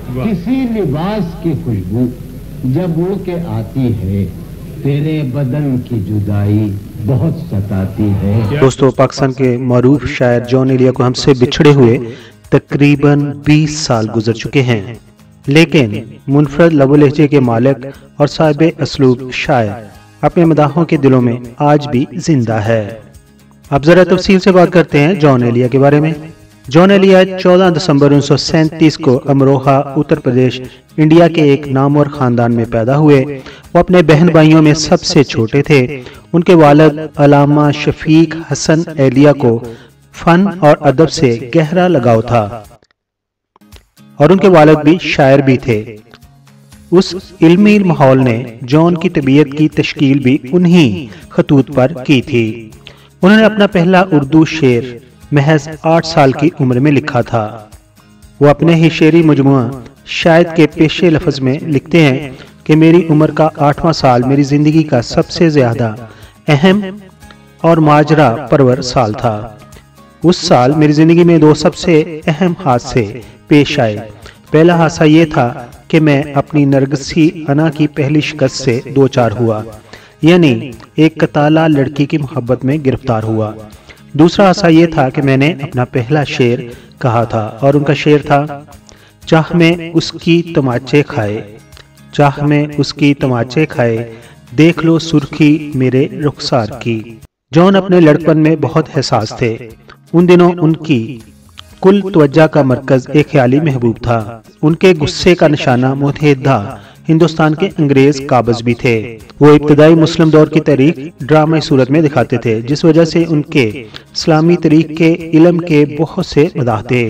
किसी लिबास की खुशबू जब उड़ के आती है, तेरे बदन की जुदाई बहुत सताती है। दोस्तों, पाकिस्तान के मरूफ शायर जॉन एलिया को हमसे बिछड़े हुए तकरीबन 20 साल गुजर चुके हैं, लेकिन मुनफरद लबो लहजे के मालिक और साहिब असलूब शायर अपने मदाहों के दिलों में आज भी जिंदा है। अब जरा तफसील से बात करते हैं जॉन एलिया के बारे में। जॉन एलिया 14 दिसंबर 1937 को अमरोहा, उत्तर प्रदेश, इंडिया के एक नामवर खानदान में पैदा हुए। वो अपने बहन भाइयों में सबसे छोटे थे। उनके वालिद अल्लामा शफीक हसन एलिया को फन और अदब से गहरा लगाव था और उनके वालिद भी शायर भी थे। उस इल्मी माहौल ने जॉन की तबीयत की तश्कील भी उन्हीं खतूत पर की थी। उन्होंने अपना पहला उर्दू शेर महज 8 साल की उम्र में लिखा था। वो अपने ही शेरी मजमुआ शायद के पेशे लफ्ज में लिखते हैं कि मेरी उम्र का 8वां साल मेरी जिंदगी का सबसे ज्यादा अहम और माजरा परवर साल था। उस साल मेरी जिंदगी में 2 सबसे अहम हादसे पेश आए। पहला हादसा ये था कि मैं अपनी नरगिसी अना की पहली शिकस्त से दो चार हुआ, यानी एक कताला लड़की की मोहब्बत में गिरफ्तार हुआ। दूसरा हादसा ये था कि मैंने अपना पहला शेर कहा था और उनका शेर था, चाह में उसकी तमाचे खाए, चाह में उसकी तमाचे खाए, देख लो सुर्खी मेरे रुखसार की। जॉन अपने लड़कपन में बहुत हसास थे। उन दिनों उनकी कुल तवज्जा का मरकज एक ख्याली महबूब था। उनके गुस्से का निशाना मुतहदा हिंदुस्तान के अंग्रेज काबज भी थे। वो इब्तदाई मुस्लिम दौर की तारीख ड्रामाई सूरत में दिखाते थे, जिस वजह से उनके इस्लामी तरीक के इल्म के बहुत से मदाह थे।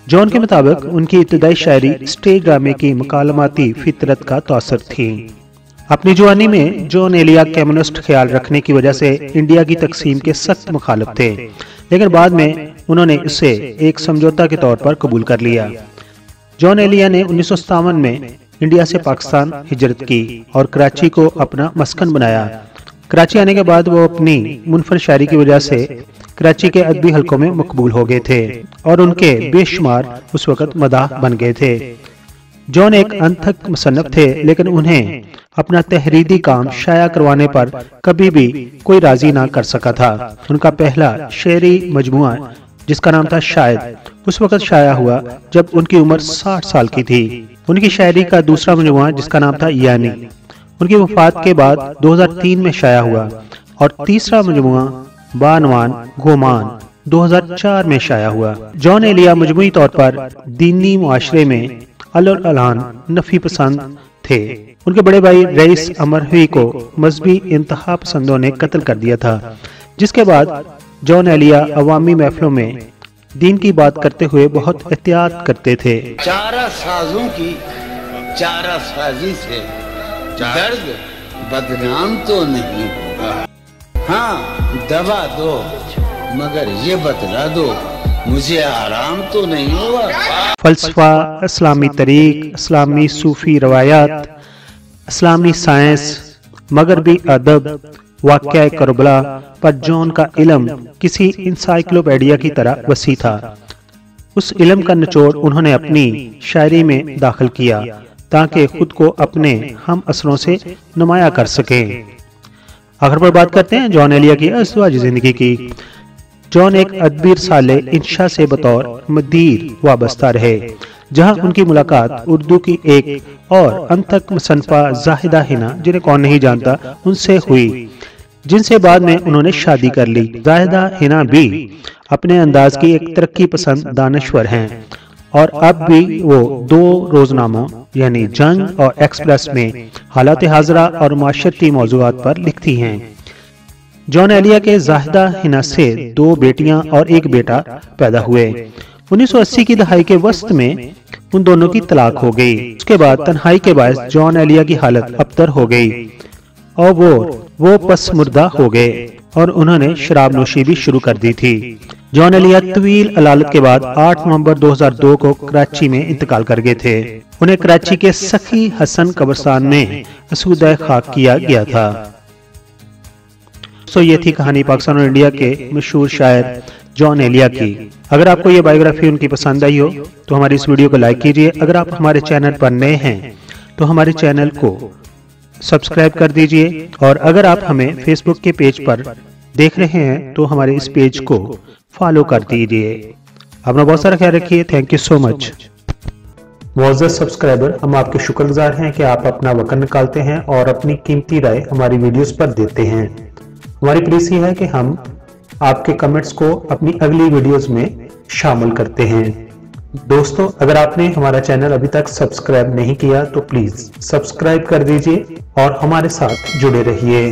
जॉन के मुताबिक उनकी इब्तदाई शायरी स्टेज ड्रामे की मकालमाती फितरत का तासर थी। अपनी जवानी में जॉन एलिया कम्युनिस्ट ख्याल रखने की वजह से इंडिया की तकसीम के सख्त मुखालिफ थे, लेकिन बाद में उन्होंने इसे एक समझौता के तौर पर कबूल कर लिया। जॉन एलिया ने 1957 में इंडिया से पाकिस्तान हिजरत की और कराची को अपना मस्कन बनाया। कराची आने के बाद वो अपनी मुनफरद शायरी की वजह से कराची के अदबी हलकों में मकबूल हो गए थे और उनके बेशुमार उस वक्त मदाह बन गए थे। जॉन एक अनथक मुसन्निफ थे, लेकिन उन्हें अपना तहरीरी काम शाया करवाने पर कभी भी कोई राजी ना कर सका था। उनका पहला शेरी मजमुआ जिसका नाम था शायद, उस वक्त शाया हुआ जब उनकी उम्र 60 साल की थी। उनकी शायरी का दूसरा मजमुआ जिसका नाम था यानी, उनकी वफात के बाद 2003 में शाया हुआ और तीसरा मजमुआ बानवान गोमान 2004 में शाया हुआ। जॉन एलिया मजमुई तौर पर दीनी मुआशरे में अल-अलान नफी पसंद थे। उनके बड़े भाई रईस अमरही को मजहबी इंतहा पसंदों ने कत्ल कर दिया था, जिसके बाद जॉन एलिया अवामी महफिलों में दीन की बात करते हुए बहुत एहतियात करते थे। चारा साजों की चारा साजी से दर्द बदनाम तो नहीं होगा। हाँ, दवा दो मगर ये बतला दो मुझे आराम तो नहीं होगा। फलसफा, इस्लामी तरीक, इस्लामी सूफी रवायात, इस्लामी साइंस, मगरबी अदब, वाक़या करबला पर जॉन का इल्म किसी इंसाइक्लोपीडिया की तरह वसी था। उस इल्म का निचोड़ उन्होंने अपनी शायरी में दाखिल किया ताकि खुद को अपने हम असरों से नुमाया कर सकें। आखिर पर बात करते हैं जॉन एलिया की अज़दवाजी जिंदगी की। जॉन एक अदबी रसाले इंशा से बतौर मदीर वाबस्ता रहे, जहां उनकी मुलाकात उर्दू की एक और अनथक मुसन्निफा जाहिदा हिना, जिन्हें कौन नहीं जानता, उनसे हुई, जिनसे बाद में उन्होंने शादी कर ली। जाहिदा हिना भी अपने अंदाज की एक तरक्की पसंद दानश्वर हैं और अब भी वो 2 रोजनामों यानी जंग और एक्सप्रेस में हालात हाजरा और माशरती मौज़ूआत पर लिखती हैं। जॉन एलिया के जाहिदा हिना से 2 बेटियां और 1 बेटा पैदा हुए। 1980 की दहाई के वस्त में उन दोनों की तलाक हो गई। उसके बाद तन्हाई के बायस जॉन एलिया की हालत अबतर हो गई और वो पसमुर्दा हो गए और उन्होंने शराब नोशी भी शुरू कर दी थी। जॉन एलिया तवील अलालत के बाद 8 नवंबर 2002 को कराची में इंतकाल कर गए थे। उन्हें कराची के सखी हसन कब्रिस्तान में असूदा खाक किया गया था। तो ये थी कहानी पाकिस्तान और इंडिया के मशहूर शायर जॉन एलिया की। अगर आपको ये बायोग्राफी उनकी पसंद आई हो तो हमारी इस वीडियो को लाइक कीजिए। अगर आप हमारे चैनल पर नए हैं तो हमारे चैनल को सब्सक्राइब कर दीजिए, और अगर आप हमें फेसबुक के पेज पर देख रहे हैं तो हमारे इस पेज को फॉलो कर दीजिए। अपना बहुत सारा ख्याल रखिए। Thank you so much. मुअज़्ज़ज़ सब्सक्राइबर, हम आपके शुक्रगुजार हैं कि आप अपना वक्त निकालते हैं और अपनी कीमती राय हमारी वीडियोस पर देते हैं। हमारी प्लीज़ है कि हम आपके कमेंट्स को अपनी अगली वीडियोस में शामिल करते हैं। दोस्तों, अगर आपने हमारा चैनल अभी तक सब्सक्राइब नहीं किया तो प्लीज सब्सक्राइब कर दीजिए और हमारे साथ जुड़े रहिए।